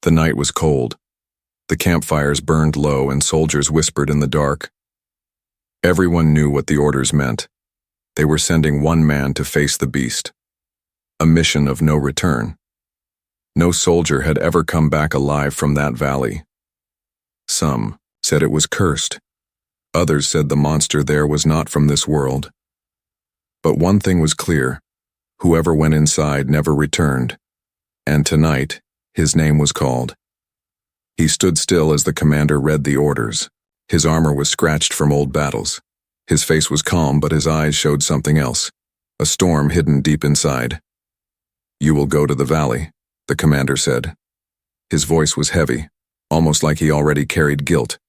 The night was cold. The campfires burned low and soldiers whispered in the dark. Everyone knew what the orders meant. They were sending one man to face the beast. A mission of no return. No soldier had ever come back alive from that valley. Some said it was cursed. Others said the monster there was not from this world. But one thing was clear. Whoever went inside never returned. And tonight, his name was called. He stood still as the commander read the orders. His armor was scratched from old battles. His face was calm, but his eyes showed something else. A storm hidden deep inside. "You will go to the valley," the commander said. His voice was heavy, almost like he already carried guilt.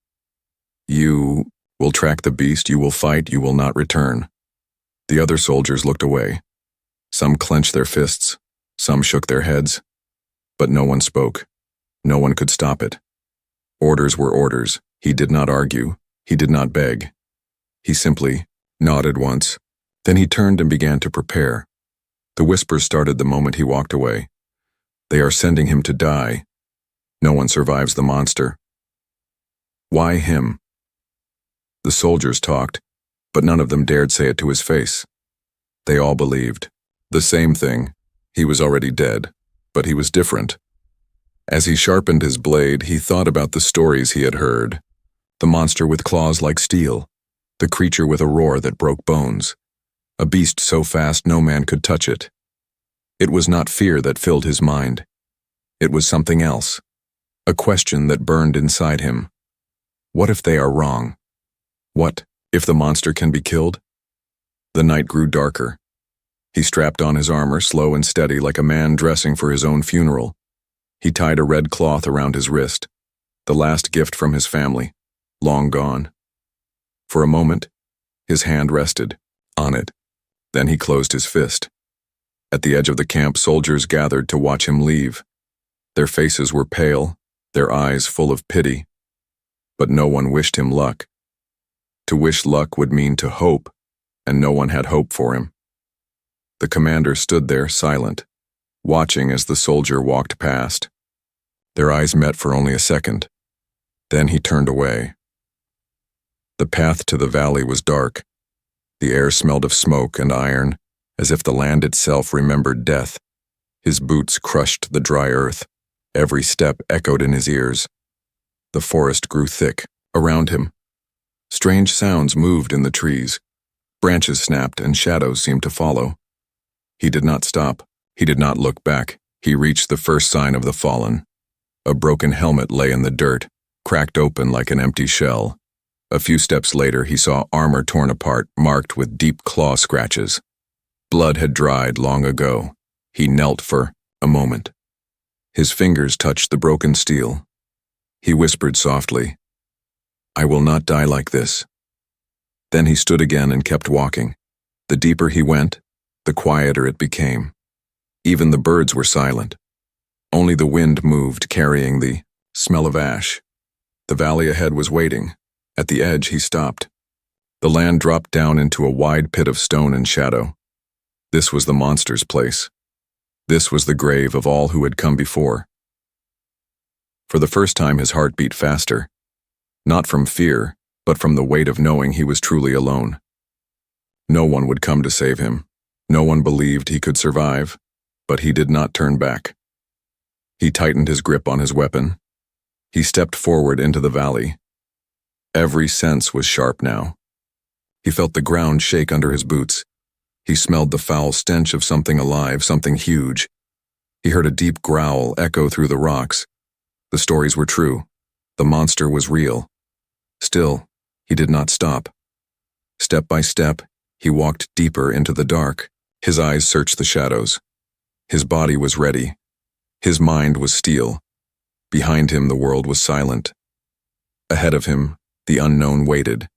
"You will track the beast, you will fight, you will not return." The other soldiers looked away. Some clenched their fists, some shook their heads. But no one spoke. No one could stop it. Orders were orders. He did not argue. He did not beg. He simply nodded once. Then he turned and began to prepare. The whispers started the moment he walked away. "They are sending him to die. No one survives the monster." Why him? The soldiers talked, but none of them dared say it to his face. They all believed the same thing. He was already dead, but he was different. As he sharpened his blade, he thought about the stories he had heard. The monster with claws like steel. The creature with a roar that broke bones. A beast so fast no man could touch it. It was not fear that filled his mind. It was something else. A question that burned inside him. What if they are wrong? What if the monster can be killed? The night grew darker. He strapped on his armor, slow and steady, like a man dressing for his own funeral. He tied a red cloth around his wrist, the last gift from his family, long gone. For a moment, his hand rested on it. Then he closed his fist. At the edge of the camp, soldiers gathered to watch him leave. Their faces were pale, their eyes full of pity. But no one wished him luck. To wish luck would mean to hope, and no one had hope for him. The commander stood there, silent, watching as the soldier walked past. Their eyes met for only a second. Then he turned away. The path to the valley was dark. The air smelled of smoke and iron, as if the land itself remembered death. His boots crushed the dry earth. Every step echoed in his ears. The forest grew thick around him. Strange sounds moved in the trees. Branches snapped and shadows seemed to follow. He did not stop. He did not look back. He reached the first sign of the fallen. A broken helmet lay in the dirt, cracked open like an empty shell. A few steps later, he saw armor torn apart, marked with deep claw scratches. Blood had dried long ago. He knelt for a moment. His fingers touched the broken steel. He whispered softly, "I will not die like this." Then he stood again and kept walking. The deeper he went, the quieter it became. Even the birds were silent. Only the wind moved, carrying the smell of ash. The valley ahead was waiting. At the edge, he stopped. The land dropped down into a wide pit of stone and shadow. This was the monster's place. This was the grave of all who had come before. For the first time, his heart beat faster. Not from fear, but from the weight of knowing he was truly alone. No one would come to save him. No one believed he could survive, but he did not turn back. He tightened his grip on his weapon. He stepped forward into the valley. Every sense was sharp now. He felt the ground shake under his boots. He smelled the foul stench of something alive, something huge. He heard a deep growl echo through the rocks. The stories were true. The monster was real. Still, he did not stop. Step by step, he walked deeper into the dark. His eyes searched the shadows. His body was ready. His mind was steel. Behind him, the world was silent. Ahead of him, the unknown waited.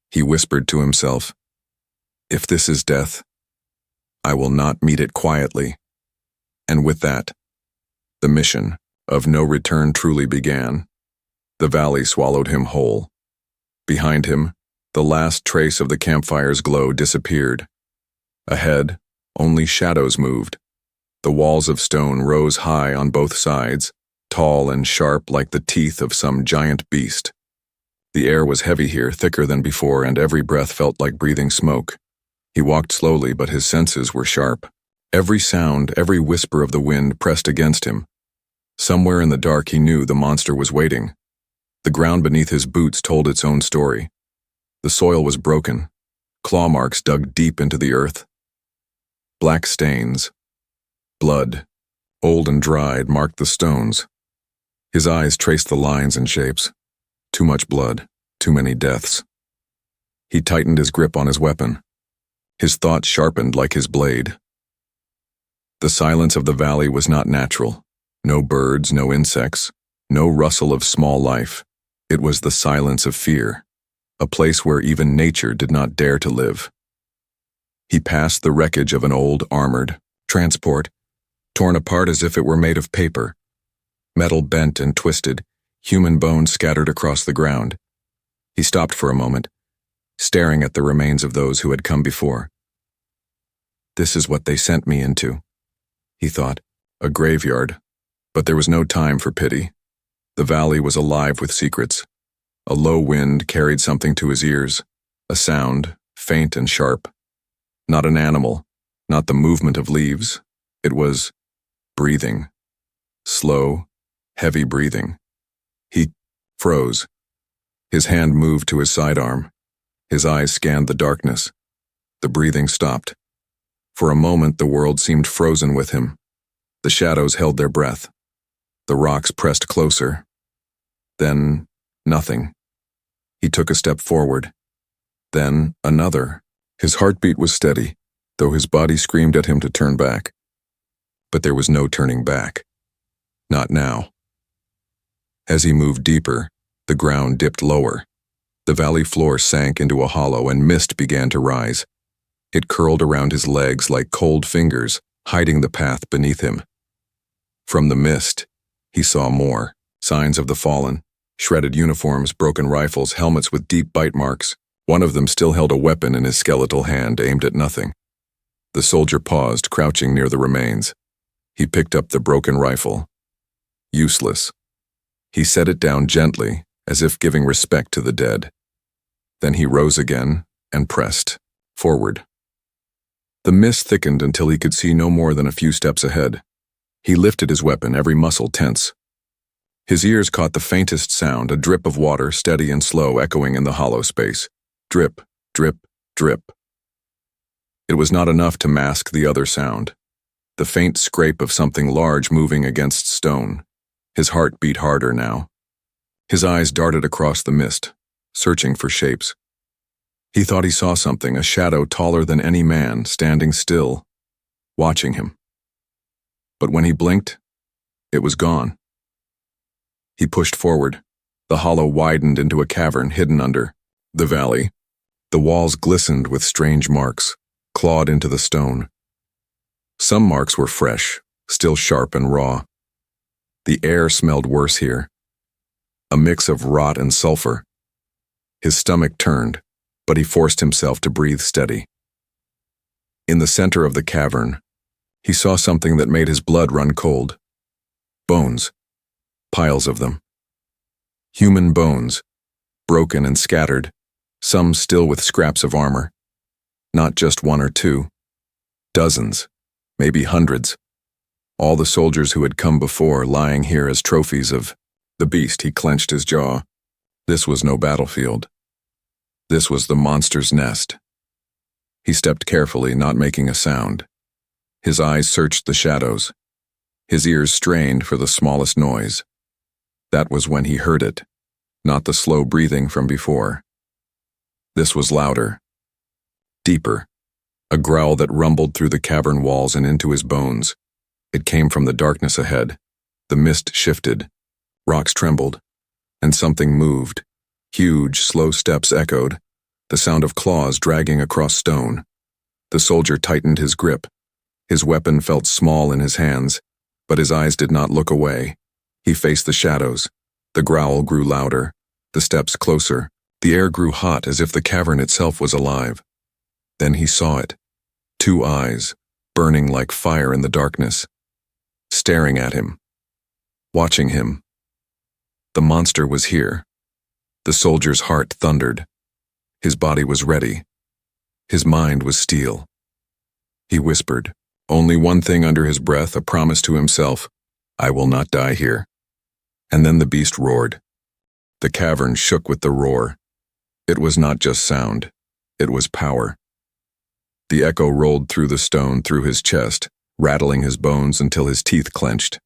He whispered to himself, "If this is death, I will not meet it quietly." And with that, the mission of no return truly began. The valley swallowed him whole. Behind him, the last trace of the campfire's glow disappeared. Ahead, only shadows moved. The walls of stone rose high on both sides, tall and sharp like the teeth of some giant beast. The air was heavy here, thicker than before, and every breath felt like breathing smoke. He walked slowly, but his senses were sharp. Every sound, every whisper of the wind pressed against him. Somewhere in the dark he knew the monster was waiting. The ground beneath his boots told its own story. The soil was broken, claw marks dug deep into the earth. Black stains, blood, old and dried, marked the stones. His eyes traced the lines and shapes. Too much blood, too many deaths. He tightened his grip on his weapon. His thoughts sharpened like his blade. The silence of the valley was not natural. No birds, no insects, no rustle of small life. It was the silence of fear, a place where even nature did not dare to live. He passed the wreckage of an old, armored transport, torn apart as if it were made of paper. Metal bent and twisted, human bones scattered across the ground. He stopped for a moment, staring at the remains of those who had come before. This is what they sent me into, he thought, a graveyard. But there was no time for pity. The valley was alive with secrets. A low wind carried something to his ears, a sound, faint and sharp. Not an animal, not the movement of leaves. It was breathing. Slow, heavy breathing. He froze. His hand moved to his sidearm. His eyes scanned the darkness. The breathing stopped. For a moment the world seemed frozen with him. The shadows held their breath. The rocks pressed closer. Then, nothing. He took a step forward. Then, another. His heartbeat was steady, though his body screamed at him to turn back. But there was no turning back. Not now. As he moved deeper, the ground dipped lower. The valley floor sank into a hollow and mist began to rise. It curled around his legs like cold fingers, hiding the path beneath him. From the mist, he saw more. Signs of the fallen. Shredded uniforms, broken rifles, helmets with deep bite marks. One of them still held a weapon in his skeletal hand, aimed at nothing. The soldier paused, crouching near the remains. He picked up the broken rifle. Useless. He set it down gently, as if giving respect to the dead. Then he rose again and pressed forward. The mist thickened until he could see no more than a few steps ahead. He lifted his weapon, every muscle tense. His ears caught the faintest sound, a drip of water, steady and slow, echoing in the hollow space. Drip, drip, drip. It was not enough to mask the other sound. The faint scrape of something large moving against stone. His heart beat harder now. His eyes darted across the mist, searching for shapes. He thought he saw something, a shadow taller than any man, standing still, watching him. But when he blinked, it was gone. He pushed forward. The hollow widened into a cavern hidden under the valley. The walls glistened with strange marks, clawed into the stone. Some marks were fresh, still sharp and raw. The air smelled worse here, a mix of rot and sulfur. His stomach turned, but he forced himself to breathe steady. In the center of the cavern, he saw something that made his blood run cold. Bones. Piles of them. Human bones, broken and scattered, some still with scraps of armor. Not just one or two. Dozens, maybe hundreds. All the soldiers who had come before lying here as trophies of the beast. He clenched his jaw. This was no battlefield. This was the monster's nest. He stepped carefully, not making a sound. His eyes searched the shadows. His ears strained for the smallest noise. That was when he heard it, not the slow breathing from before. This was louder, deeper, a growl that rumbled through the cavern walls and into his bones. It came from the darkness ahead. The mist shifted, rocks trembled, and something moved. Huge, slow steps echoed, the sound of claws dragging across stone. The soldier tightened his grip. His weapon felt small in his hands, but his eyes did not look away. He faced the shadows. The growl grew louder, the steps closer. The air grew hot as if the cavern itself was alive. Then he saw it. Two eyes, burning like fire in the darkness, staring at him. watching him. The monster was here. The soldier's heart thundered. His body was ready. His mind was steel. He whispered, only one thing under his breath, a promise to himself, I will not die here. And then the beast roared. The cavern shook with the roar. It was not just sound, it was power. The echo rolled through the stone through his chest, rattling his bones until his teeth clenched.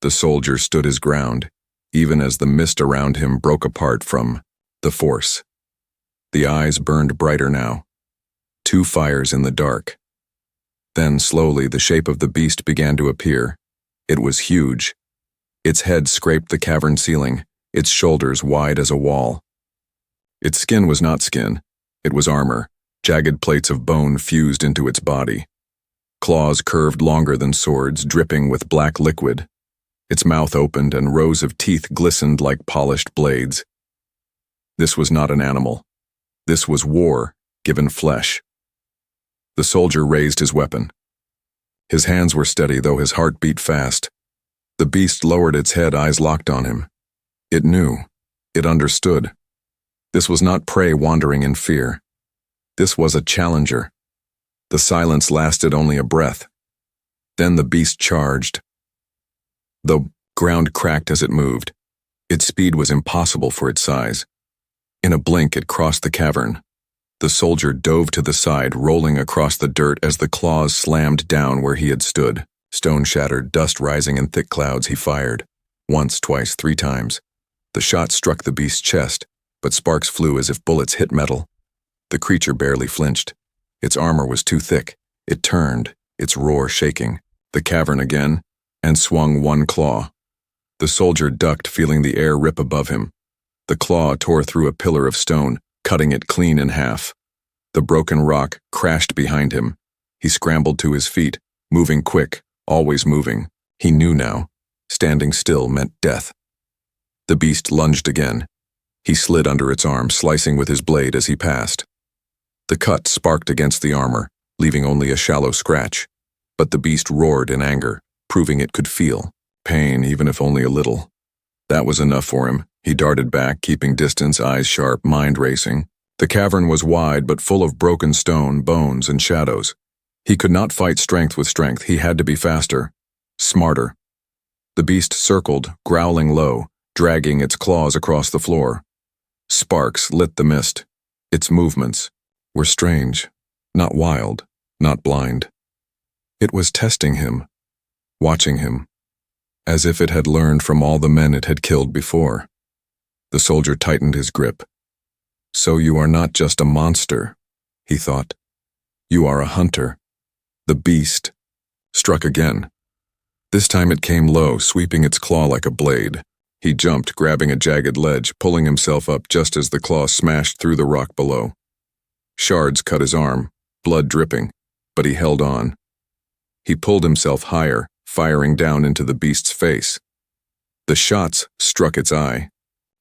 The soldier stood his ground, even as the mist around him broke apart from the force. The eyes burned brighter now. 2 fires in the dark. Then, slowly, the shape of the beast began to appear. It was huge. Its head scraped the cavern ceiling, its shoulders wide as a wall. Its skin was not skin. It was armor, jagged plates of bone fused into its body. Claws curved longer than swords, dripping with black liquid. Its mouth opened and rows of teeth glistened like polished blades. This was not an animal. This was war, given flesh. The soldier raised his weapon. His hands were steady, though his heart beat fast. The beast lowered its head, eyes locked on him. It knew. It understood. This was not prey wandering in fear. This was a challenger. The silence lasted only a breath. Then the beast charged. The ground cracked as it moved. Its speed was impossible for its size. In a blink, it crossed the cavern. The soldier dove to the side, rolling across the dirt as the claws slammed down where he had stood. Stone shattered, dust rising in thick clouds, he fired. Once, twice, 3 times. The shot struck the beast's chest, but sparks flew as if bullets hit metal. The creature barely flinched. Its armor was too thick. It turned, its roar shaking. The cavern again, and swung 1 claw. The soldier ducked, feeling the air rip above him. The claw tore through a pillar of stone, cutting it clean in half. The broken rock crashed behind him. He scrambled to his feet, moving quick, always moving. He knew now. Standing still meant death. The beast lunged again. He slid under its arm, slicing with his blade as he passed. The cut sparked against the armor, leaving only a shallow scratch. But the beast roared in anger, proving it could feel pain, even if only a little. That was enough for him. He darted back, keeping distance, eyes sharp, mind racing. The cavern was wide but full of broken stone, bones, and shadows. He could not fight strength with strength. He had to be faster, smarter. The beast circled, growling low, dragging its claws across the floor. Sparks lit the mist. Its movements were strange, not wild, not blind. It was testing him, watching him, as if it had learned from all the men it had killed before. The soldier tightened his grip. So you are not just a monster, he thought. You are a hunter. The beast struck again. This time it came low, sweeping its claw like a blade. He jumped, grabbing a jagged ledge, pulling himself up just as the claw smashed through the rock below. Shards cut his arm, blood dripping, but he held on. He pulled himself higher, firing down into the beast's face. The shots struck its eye.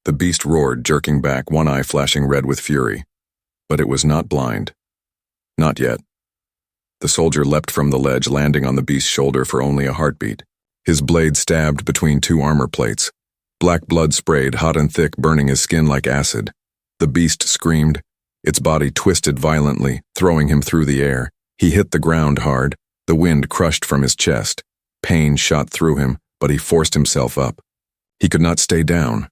The beast roared, jerking back, one eye flashing red with fury. But it was not blind. Not yet. The soldier leapt from the ledge, landing on the beast's shoulder for only a heartbeat. His blade stabbed between 2 armor plates. Black blood sprayed, hot and thick, burning his skin like acid. The beast screamed. Its body twisted violently, throwing him through the air. He hit the ground hard. The wind crushed from his chest. Pain shot through him, but he forced himself up. He could not stay down.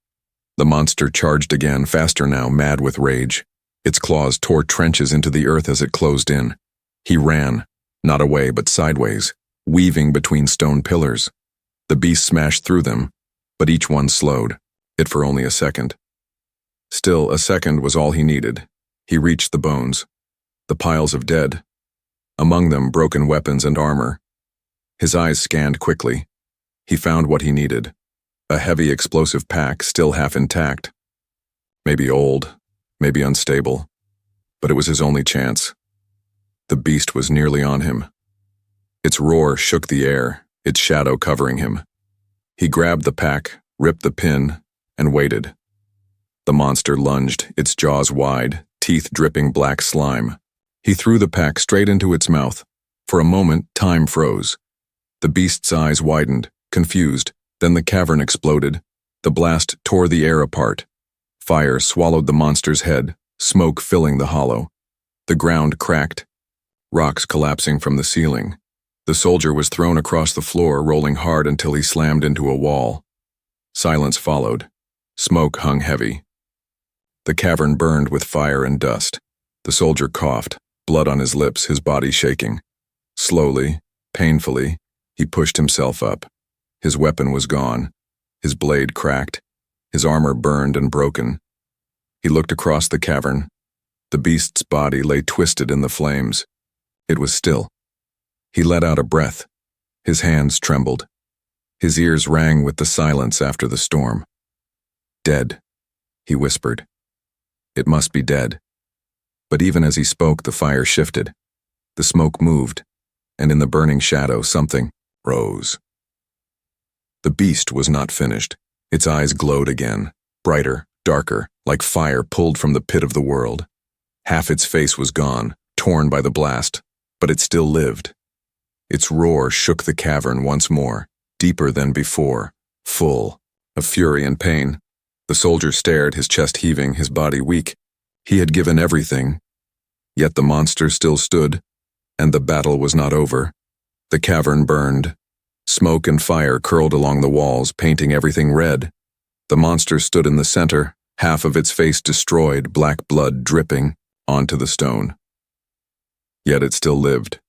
The monster charged again, faster now, mad with rage. Its claws tore trenches into the earth as it closed in. He ran, not away but sideways, weaving between stone pillars. The beast smashed through them, but each one slowed, it for only a second. Still, a second was all he needed. He reached the bones, the piles of dead. Among them, broken weapons and armor. His eyes scanned quickly. He found what he needed. A heavy explosive pack, still half intact. Maybe old, maybe unstable, but it was his only chance. The beast was nearly on him. Its roar shook the air, its shadow covering him. He grabbed the pack, ripped the pin, and waited. The monster lunged, its jaws wide, teeth dripping black slime. He threw the pack straight into its mouth. For a moment, time froze. The beast's eyes widened, confused, Then the cavern exploded. The blast tore the air apart. Fire swallowed the monster's head, smoke filling the hollow. The ground cracked, rocks collapsing from the ceiling. The soldier was thrown across the floor, rolling hard until he slammed into a wall. Silence followed. Smoke hung heavy. The cavern burned with fire and dust. The soldier coughed, blood on his lips, his body shaking. Slowly, painfully, he pushed himself up. His weapon was gone. His blade cracked. His armor burned and broken. He looked across the cavern. The beast's body lay twisted in the flames. It was still. He let out a breath. His hands trembled. His ears rang with the silence after the storm. "Dead," he whispered. "It must be dead." But even as he spoke, the fire shifted. The smoke moved, and in the burning shadow, something rose. The beast was not finished. Its eyes glowed again, brighter, darker, like fire pulled from the pit of the world. Half its face was gone, torn by the blast, but it still lived. Its roar shook the cavern once more, deeper than before, full of fury and pain. The soldier stared, his chest heaving, his body weak. He had given everything. Yet the monster still stood, and the battle was not over. The cavern burned. Smoke and fire curled along the walls, painting everything red. The monster stood in the center, half of its face destroyed, black blood dripping onto the stone. Yet it still lived.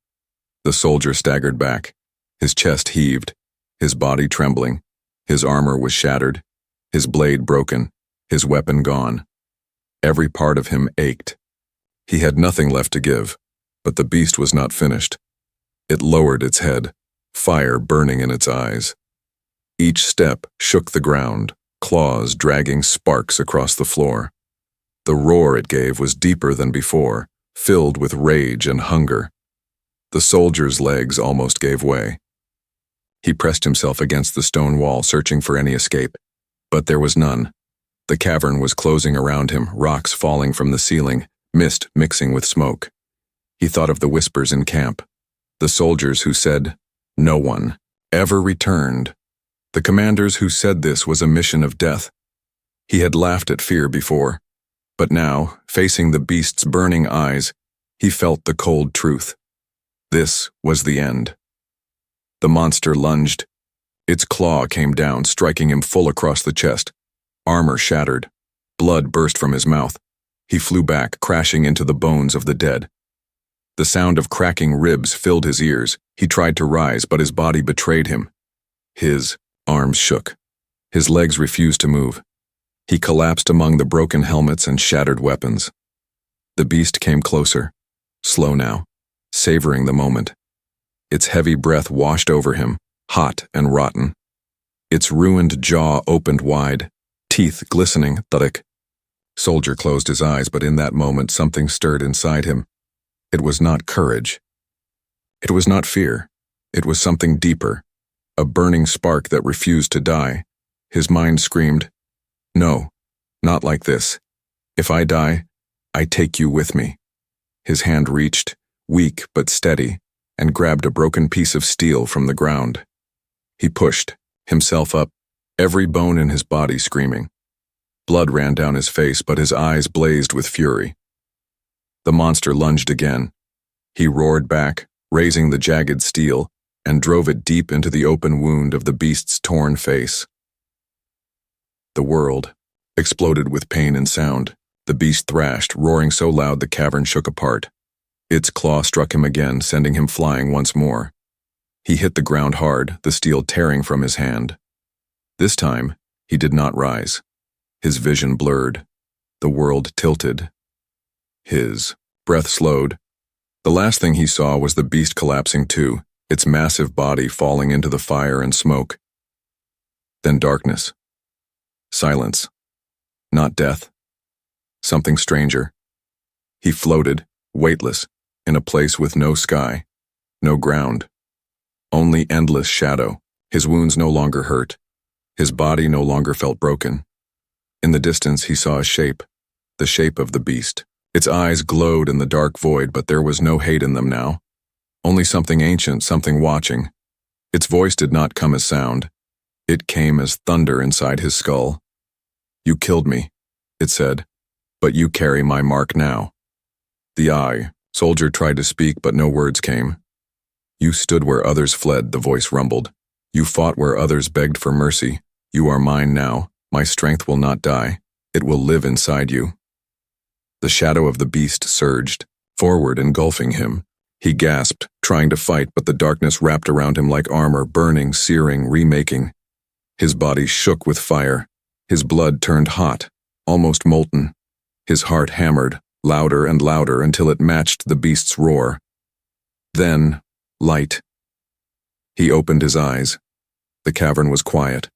The soldier staggered back. His chest heaved, his body trembling. His armor was shattered, his blade broken, his weapon gone. Every part of him ached. He had nothing left to give, but the beast was not finished. It lowered its head, fire burning in its eyes. Each step shook the ground, claws dragging sparks across the floor. The roar it gave was deeper than before, filled with rage and hunger. The soldier's legs almost gave way. He pressed himself against the stone wall, searching for any escape. But there was none. The cavern was closing around him, rocks falling from the ceiling, mist mixing with smoke. He thought of the whispers in camp, the soldiers who said, "No one ever returned." The commanders who said this was a mission of death. He had laughed at fear before, but now, facing the beast's burning eyes, he felt the cold truth. This was the end. The monster lunged. Its claw came down, striking him full across the chest. Armor shattered. Blood burst from his mouth. He flew back, crashing into the bones of the dead. The sound of cracking ribs filled his ears. He tried to rise, but his body betrayed him. His arms shook. His legs refused to move. He collapsed among the broken helmets and shattered weapons. The beast came closer, slow now, savoring the moment. Its heavy breath washed over him, hot and rotten. Its ruined jaw opened wide, teeth glistening, thudding. Soldier closed his eyes, but in that moment something stirred inside him. It was not courage. It was not fear. It was something deeper, a burning spark that refused to die. His mind screamed, "No, not like this. If I die, I take you with me." His hand reached, weak but steady, and grabbed a broken piece of steel from the ground. He pushed himself up, every bone in his body screaming. Blood ran down his face, but his eyes blazed with fury. The monster lunged again. He roared back, raising the jagged steel, and drove it deep into the open wound of the beast's torn face. The world exploded with pain and sound. The beast thrashed, roaring so loud the cavern shook apart. Its claw struck him again, sending him flying once more. He hit the ground hard, the steel tearing from his hand. This time, he did not rise. His vision blurred. The world tilted. His breath slowed. The last thing he saw was the beast collapsing too, its massive body falling into the fire and smoke. Then darkness. Silence. Not death. Something stranger. He floated, weightless, in a place with no sky, no ground. Only endless shadow. His wounds no longer hurt. His body no longer felt broken. In the distance he saw a shape, the shape of the beast. Its eyes glowed in the dark void, but there was no hate in them now. Only something ancient, something watching. Its voice did not come as sound. It came as thunder inside his skull. "You killed me," it said, "but you carry my mark now." The soldier tried to speak, but no words came. "You stood where others fled," the voice rumbled. "You fought where others begged for mercy. You are mine now. My strength will not die. It will live inside you." The shadow of the beast surged, forward, engulfing him. He gasped, trying to fight, but the darkness wrapped around him like armor, burning, searing, remaking. His body shook with fire. His blood turned hot, almost molten. His heart hammered, louder and louder, until it matched the beast's roar. Then, light. He opened his eyes. The cavern was quiet.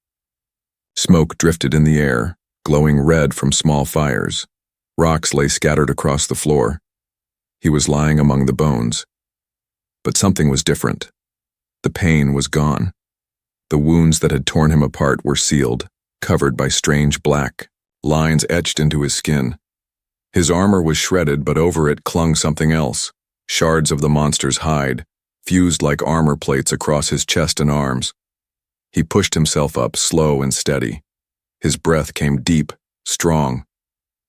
Smoke drifted in the air, glowing red from small fires. Rocks lay scattered across the floor. He was lying among the bones. But something was different. The pain was gone. The wounds that had torn him apart were sealed, covered by strange black lines etched into his skin. His armor was shredded, but over it clung something else, shards of the monster's hide, fused like armor plates across his chest and arms. He pushed himself up, slow and steady. His breath came deep, strong.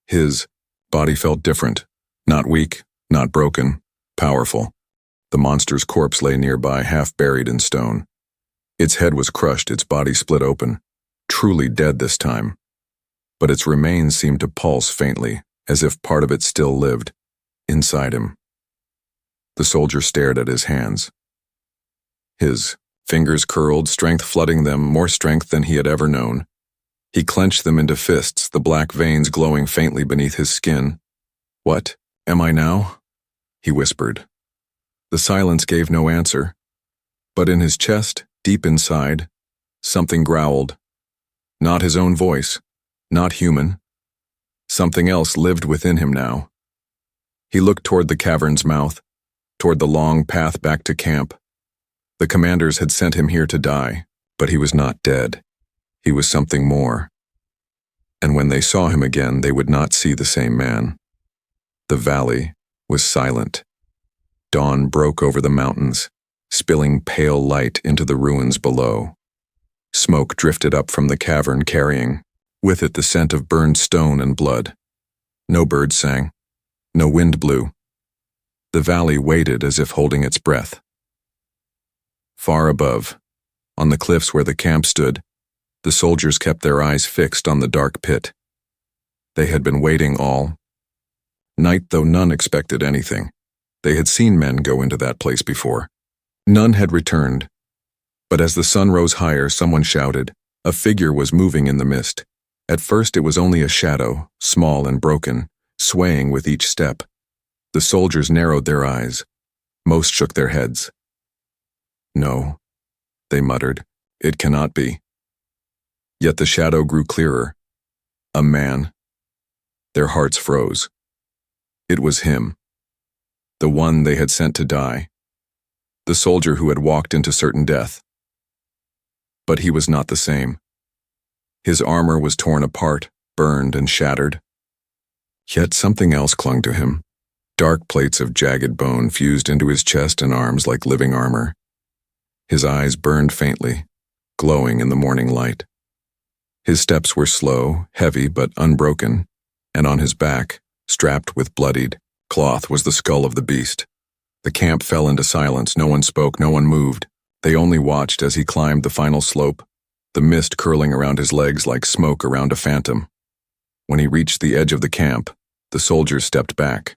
His body felt different, not weak, not broken, powerful. The monster's corpse lay nearby, half buried in stone. Its head was crushed, its body split open, truly dead this time. But its remains seemed to pulse faintly, as if part of it still lived, inside him. The soldier stared at his hands. His fingers curled, strength flooding them, more strength than he had ever known. He clenched them into fists, the black veins glowing faintly beneath his skin. "What am I now?" he whispered. The silence gave no answer, but in his chest, deep inside, something growled. Not his own voice, not human. Something else lived within him now. He looked toward the cavern's mouth, toward the long path back to camp. The commanders had sent him here to die, but he was not dead. He was something more. And when they saw him again, they would not see the same man. The valley was silent. Dawn broke over the mountains, spilling pale light into the ruins below. Smoke drifted up from the cavern, carrying with it the scent of burned stone and blood. No birds sang. No wind blew. The valley waited as if holding its breath. Far above, on the cliffs where the camp stood, the soldiers kept their eyes fixed on the dark pit. They had been waiting all night, though none expected anything. They had seen men go into that place before. None had returned. But as the sun rose higher, someone shouted. A figure was moving in the mist. At first it was only a shadow, small and broken, swaying with each step. The soldiers narrowed their eyes. Most shook their heads. "No," they muttered, "it cannot be." Yet the shadow grew clearer. A man. Their hearts froze. It was him. The one they had sent to die. The soldier who had walked into certain death. But he was not the same. His armor was torn apart, burned and shattered. Yet something else clung to him. Dark plates of jagged bone fused into his chest and arms like living armor. His eyes burned faintly, glowing in the morning light. His steps were slow, heavy but unbroken, and on his back, strapped with bloodied cloth, was the skull of the beast. The camp fell into silence. No one spoke, no one moved. They only watched as he climbed the final slope, the mist curling around his legs like smoke around a phantom. When he reached the edge of the camp, the soldiers stepped back.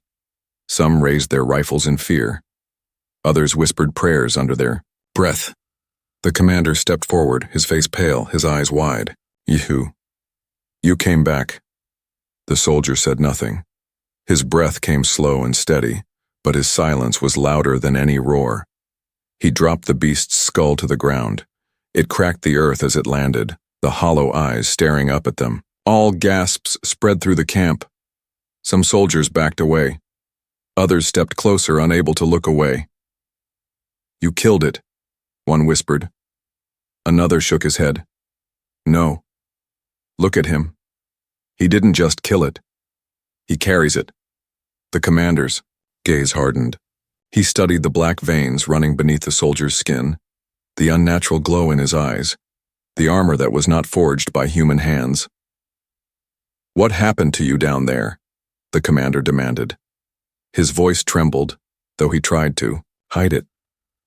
Some raised their rifles in fear. Others whispered prayers under their breath. The commander stepped forward, his face pale, his eyes wide. You came back." The soldier said nothing. His breath came slow and steady, but his silence was louder than any roar. He dropped the beast's skull to the ground. It cracked the earth as it landed, the hollow eyes staring up at them. All gasps spread through the camp. Some soldiers backed away. Others stepped closer, unable to look away. "You killed it," one whispered. Another shook his head. "No. Look at him. He didn't just kill it. He carries it." The commander's gaze hardened. He studied the black veins running beneath the soldier's skin, the unnatural glow in his eyes. the armor that was not forged by human hands. "What happened to you down there?" the commander demanded. His voice trembled, though he tried to hide it.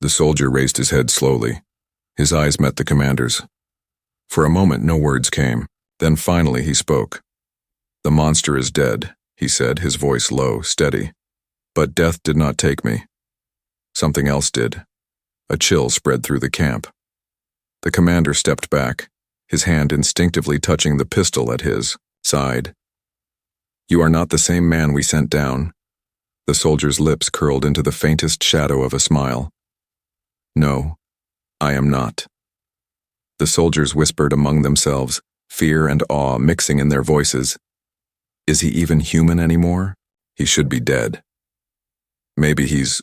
The soldier raised his head slowly. His eyes met the commander's. For a moment, no words came. Then finally he spoke. "The monster is dead," he said, his voice low, steady. "But death did not take me. Something else did." A chill spread through the camp. The commander stepped back, his hand instinctively touching the pistol at his side. "You are not the same man we sent down." The soldier's lips curled into the faintest shadow of a smile. "No, I am not." The soldiers whispered among themselves, fear and awe mixing in their voices. "Is he even human anymore? He should be dead. Maybe he's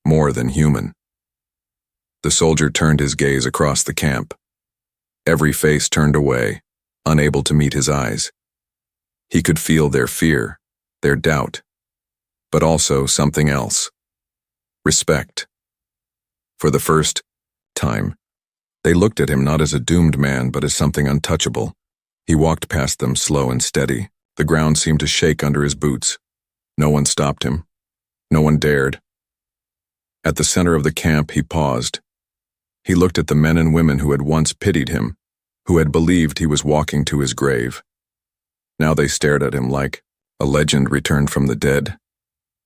more than human." The soldier turned his gaze across the camp. Every face turned away, unable to meet his eyes. He could feel their fear, their doubt, but also something else. Respect. For the first time, they looked at him not as a doomed man, but as something untouchable. He walked past them, slow and steady. The ground seemed to shake under his boots. No one stopped him. No one dared. At the center of the camp, he paused. He looked at the men and women who had once pitied him, who had believed he was walking to his grave. Now they stared at him like a legend returned from the dead.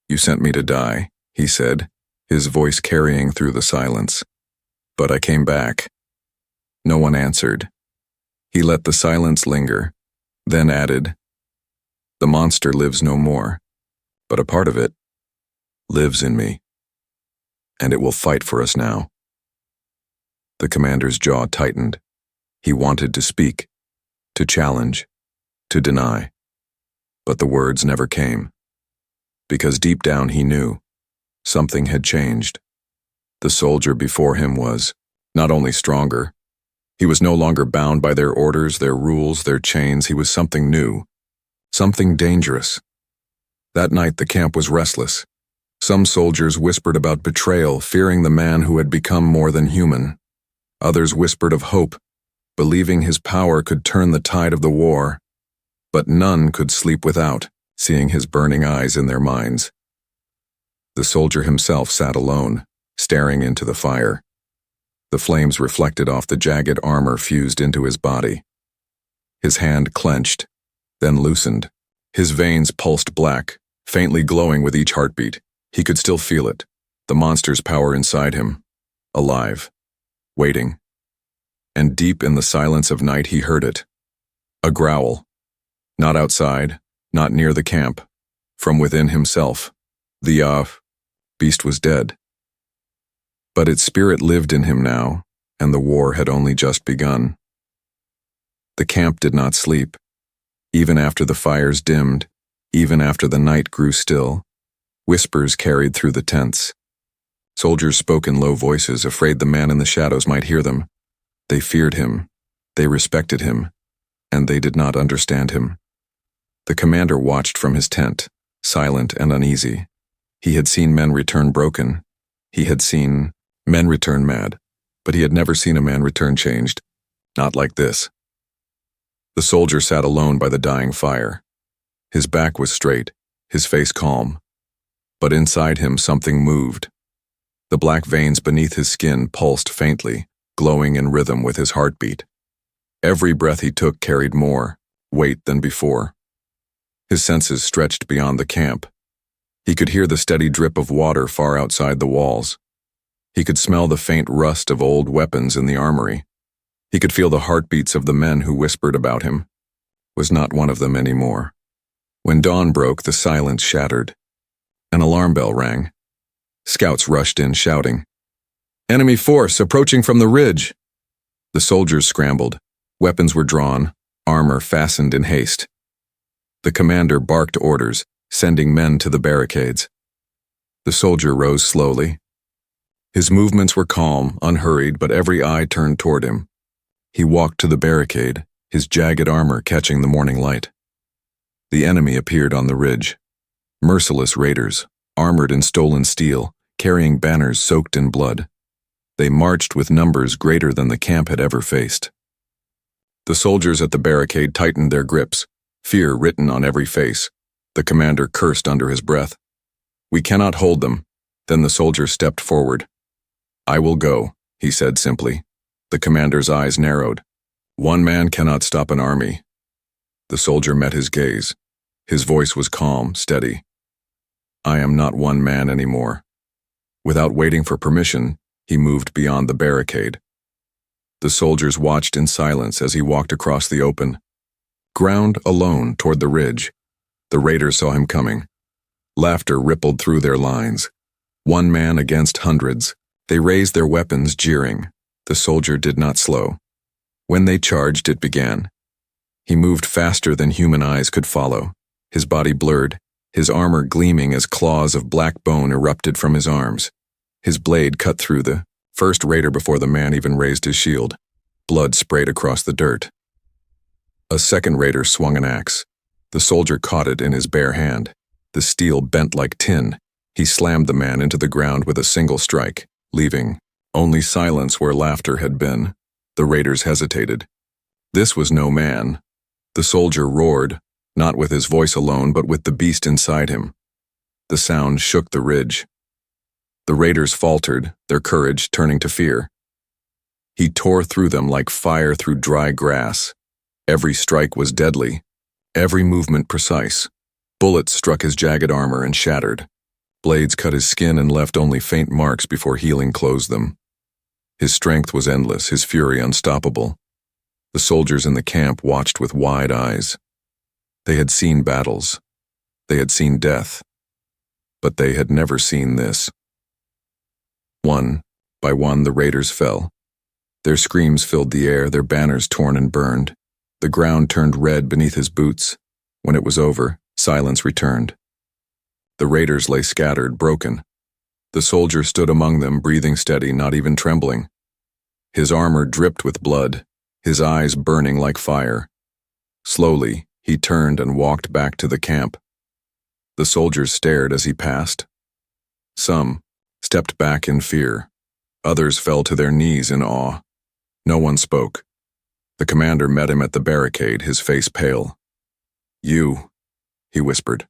"You sent me to die," he said, his voice carrying through the silence. "But I came back." No one answered. He let the silence linger, then added, "The monster lives no more, but a part of it lives in me, and it will fight for us now." The commander's jaw tightened. He wanted to speak, to challenge, to deny, but the words never came. Because deep down he knew something had changed. The soldier before him was not only stronger, he was no longer bound by their orders, their rules, their chains. He was something new, something dangerous. That night the camp was restless. Some soldiers whispered about betrayal, fearing the man who had become more than human. Others whispered of hope, believing his power could turn the tide of the war. But none could sleep without seeing his burning eyes in their minds. The soldier himself sat alone, staring into the fire. The flames reflected off the jagged armor fused into his body. His hand clenched, then loosened. His veins pulsed black, faintly glowing with each heartbeat. He could still feel it, the monster's power inside him, alive, waiting. And deep in the silence of night he heard it. A growl. Not outside, not near the camp. From within himself. The beast was dead. But its spirit lived in him now, and the war had only just begun. The camp did not sleep. Even after the fires dimmed, even after the night grew still, whispers carried through the tents. Soldiers spoke in low voices, afraid the man in the shadows might hear them. They feared him, they respected him, and they did not understand him. The commander watched from his tent, silent and uneasy. He had seen men return broken. He had seen men return mad, but he had never seen a man return changed. Not like this. The soldier sat alone by the dying fire. His back was straight, his face calm. But inside him something moved. The black veins beneath his skin pulsed faintly, glowing in rhythm with his heartbeat. Every breath he took carried more weight than before. His senses stretched beyond the camp. He could hear the steady drip of water far outside the walls. He could smell the faint rust of old weapons in the armory. He could feel the heartbeats of the men who whispered about him. Was not one of them anymore. When dawn broke, the silence shattered. An alarm bell rang. Scouts rushed in, shouting, "Enemy force approaching from the ridge!" The soldiers scrambled. Weapons were drawn, armor fastened in haste. The commander barked orders, sending men to the barricades. The soldier rose slowly. His movements were calm, unhurried, but every eye turned toward him. He walked to the barricade, his jagged armor catching the morning light. The enemy appeared on the ridge. Merciless raiders, armored in stolen steel, carrying banners soaked in blood. They marched with numbers greater than the camp had ever faced. The soldiers at the barricade tightened their grips, fear written on every face. The commander cursed under his breath. "We cannot hold them." Then the soldier stepped forward. "I will go," he said simply. The commander's eyes narrowed. "One man cannot stop an army." The soldier met his gaze. His voice was calm, steady. "I am not one man anymore." Without waiting for permission, he moved beyond the barricade. The soldiers watched in silence as he walked across the open ground alone toward the ridge. The raiders saw him coming. Laughter rippled through their lines. One man against hundreds. They raised their weapons, jeering. The soldier did not slow. When they charged, it began. He moved faster than human eyes could follow. His body blurred, his armor gleaming as claws of black bone erupted from his arms. His blade cut through the first raider before the man even raised his shield. Blood sprayed across the dirt. A second raider swung an axe. The soldier caught it in his bare hand. The steel bent like tin. He slammed the man into the ground with a single strike, leaving only silence where laughter had been. The raiders hesitated. This was no man. The soldier roared, not with his voice alone, but with the beast inside him. The sound shook the ridge. The raiders faltered, their courage turning to fear. He tore through them like fire through dry grass. Every strike was deadly, every movement precise. Bullets struck his jagged armor and shattered. Blades cut his skin and left only faint marks before healing closed them. His strength was endless, his fury unstoppable. The soldiers in the camp watched with wide eyes. They had seen battles. They had seen death. But they had never seen this. One by one, the raiders fell. Their screams filled the air, their banners torn and burned. The ground turned red beneath his boots. When it was over, silence returned. The raiders lay scattered, broken. The soldier stood among them, breathing steady, not even trembling. His armor dripped with blood, his eyes burning like fire. Slowly, he turned and walked back to the camp. The soldiers stared as he passed. Some stepped back in fear. Others fell to their knees in awe. No one spoke. The commander met him at the barricade, his face pale. "You," he whispered.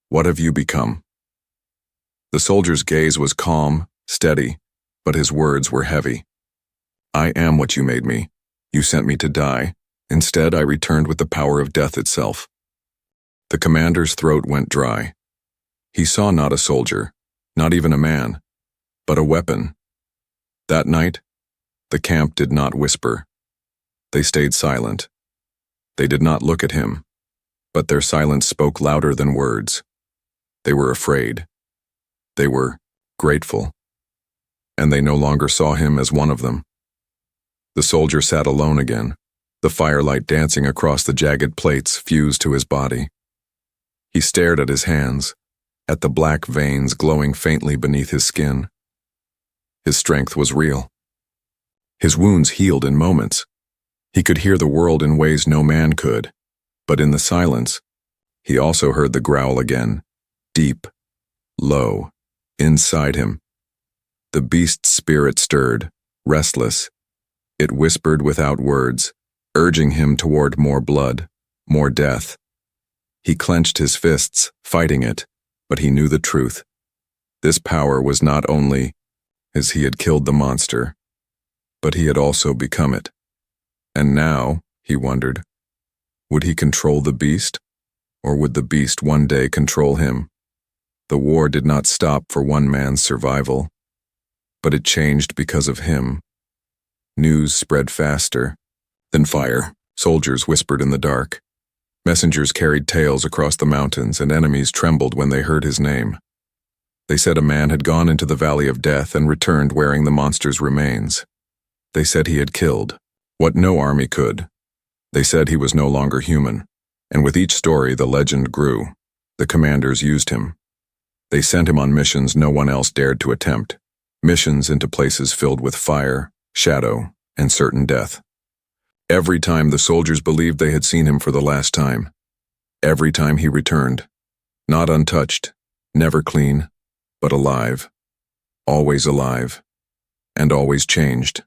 "What have you become?" The soldier's gaze was calm, steady, but his words were heavy. "I am what you made me. You sent me to die. Instead, I returned with the power of death itself." The commander's throat went dry. He saw not a soldier, not even a man, but a weapon. That night, the camp did not whisper. They stayed silent. They did not look at him, but their silence spoke louder than words. They were afraid. They were grateful. And they no longer saw him as one of them. The soldier sat alone again, the firelight dancing across the jagged plates fused to his body. He stared at his hands, at the black veins glowing faintly beneath his skin. His strength was real. His wounds healed in moments. He could hear the world in ways no man could, but in the silence, he also heard the growl again, deep, low, inside him. The beast's spirit stirred, restless. It whispered without words, urging him toward more blood, more death. He clenched his fists, fighting it, but he knew the truth. This power was not only as he had killed the monster, but he had also become it. And now, he wondered, would he control the beast, or would the beast one day control him? The war did not stop for one man's survival, but it changed because of him. News spread faster than fire. Soldiers whispered in the dark. Messengers carried tales across the mountains, and enemies trembled when they heard his name. They said a man had gone into the valley of death and returned wearing the monster's remains. They said he had killed what no army could. They said he was no longer human, and with each story the legend grew. The commanders used him. They sent him on missions no one else dared to attempt, missions into places filled with fire, shadow, and certain death. Every time the soldiers believed they had seen him for the last time. Every time he returned, not untouched, never clean, but alive, and always changed.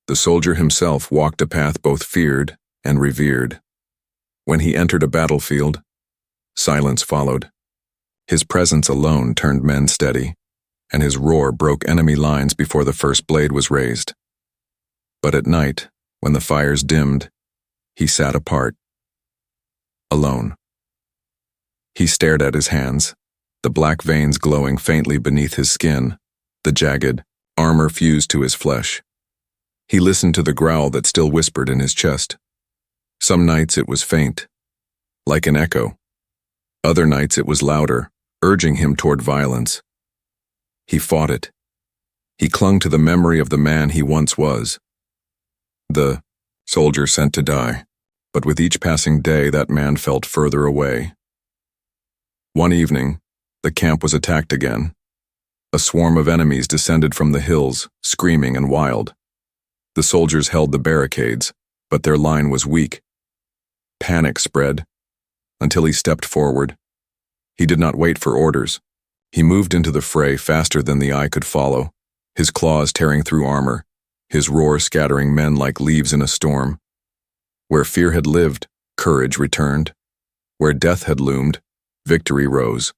The soldier himself walked a path both feared and revered. When he entered a battlefield, silence followed. His presence alone turned men steady, and his roar broke enemy lines before the first blade was raised. But at night, when the fires dimmed, he sat apart, alone. He stared at his hands, the black veins glowing faintly beneath his skin, the jagged armor fused to his flesh. He listened to the growl that still whispered in his chest. Some nights it was faint, like an echo. Other nights it was louder, urging him toward violence. He fought it. He clung to the memory of the man he once was. The soldier sent to die, but with each passing day that man felt further away. One evening, the camp was attacked again. A swarm of enemies descended from the hills, screaming and wild. The soldiers held the barricades, but their line was weak. Panic spread, until he stepped forward. He did not wait for orders. He moved into the fray faster than the eye could follow, his claws tearing through armor, his roar scattering men like leaves in a storm. Where fear had lived, courage returned. Where death had loomed, victory rose.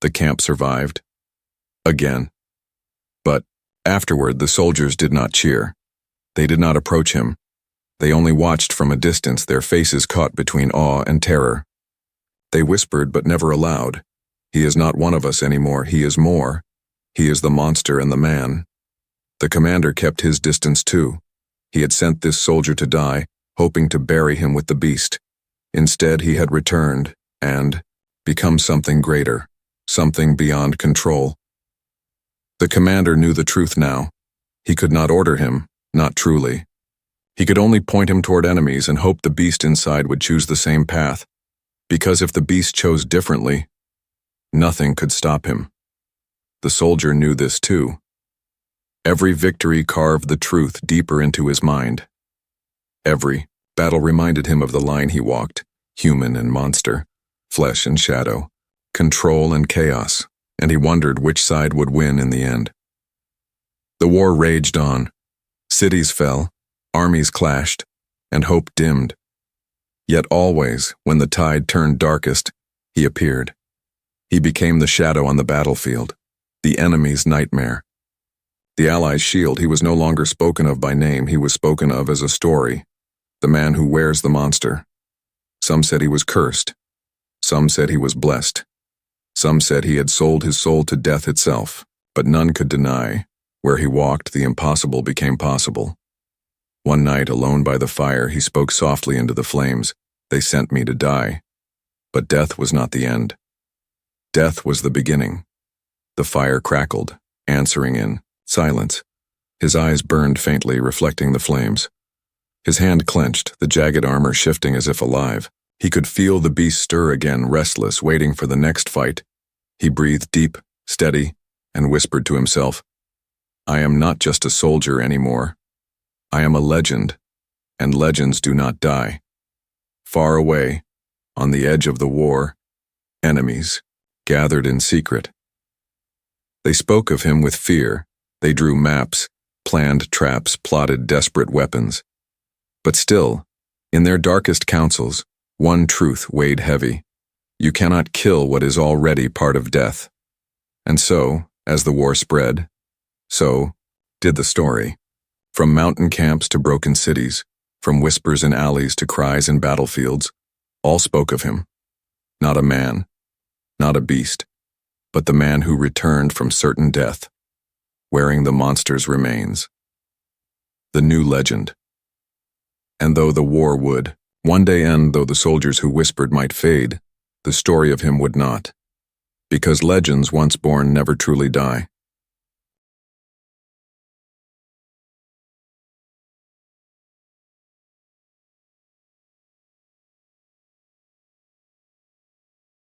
The camp survived. Again. But afterward, the soldiers did not cheer. They did not approach him. They only watched from a distance, their faces caught between awe and terror. They whispered but never allowed. He is not one of us anymore, he is more. He is the monster and the man. The commander kept his distance too. He had sent this soldier to die, hoping to bury him with the beast. Instead, he had returned and become something greater, something beyond control. The commander knew the truth now. He could not order him, not truly. He could only point him toward enemies and hope the beast inside would choose the same path. Because if the beast chose differently, nothing could stop him. The soldier knew this too. Every victory carved the truth deeper into his mind. Every battle reminded him of the line he walked, human and monster, flesh and shadow, control and chaos, and he wondered which side would win in the end. The war raged on. Cities fell, armies clashed, and hope dimmed. Yet always, when the tide turned darkest, he appeared. He became the shadow on the battlefield, the enemy's nightmare. The Allies' shield, he was no longer spoken of by name, he was spoken of as a story, the man who wears the monster. Some said he was cursed. Some said he was blessed. Some said he had sold his soul to death itself, but none could deny, where he walked, the impossible became possible. One night, alone by the fire, he spoke softly into the flames. They sent me to die. But death was not the end. Death was the beginning. The fire crackled, answering in silence. His eyes burned faintly, reflecting the flames. His hand clenched, the jagged armor shifting as if alive. He could feel the beast stir again, restless, waiting for the next fight. He breathed deep, steady, and whispered to himself, "I am not just a soldier anymore. I am a legend, and legends do not die." Far away, on the edge of the war, enemies gathered in secret. They spoke of him with fear. They drew maps, planned traps, plotted desperate weapons. But still, in their darkest councils, one truth weighed heavy. You cannot kill what is already part of death. And so, as the war spread, so did the story. From mountain camps to broken cities, from whispers in alleys to cries in battlefields, all spoke of him. Not a man, not a beast, but the man who returned from certain death, wearing the monster's remains. The new legend. And though the war would one day end, though the soldiers who whispered might fade, the story of him would not. Because legends once born never truly die.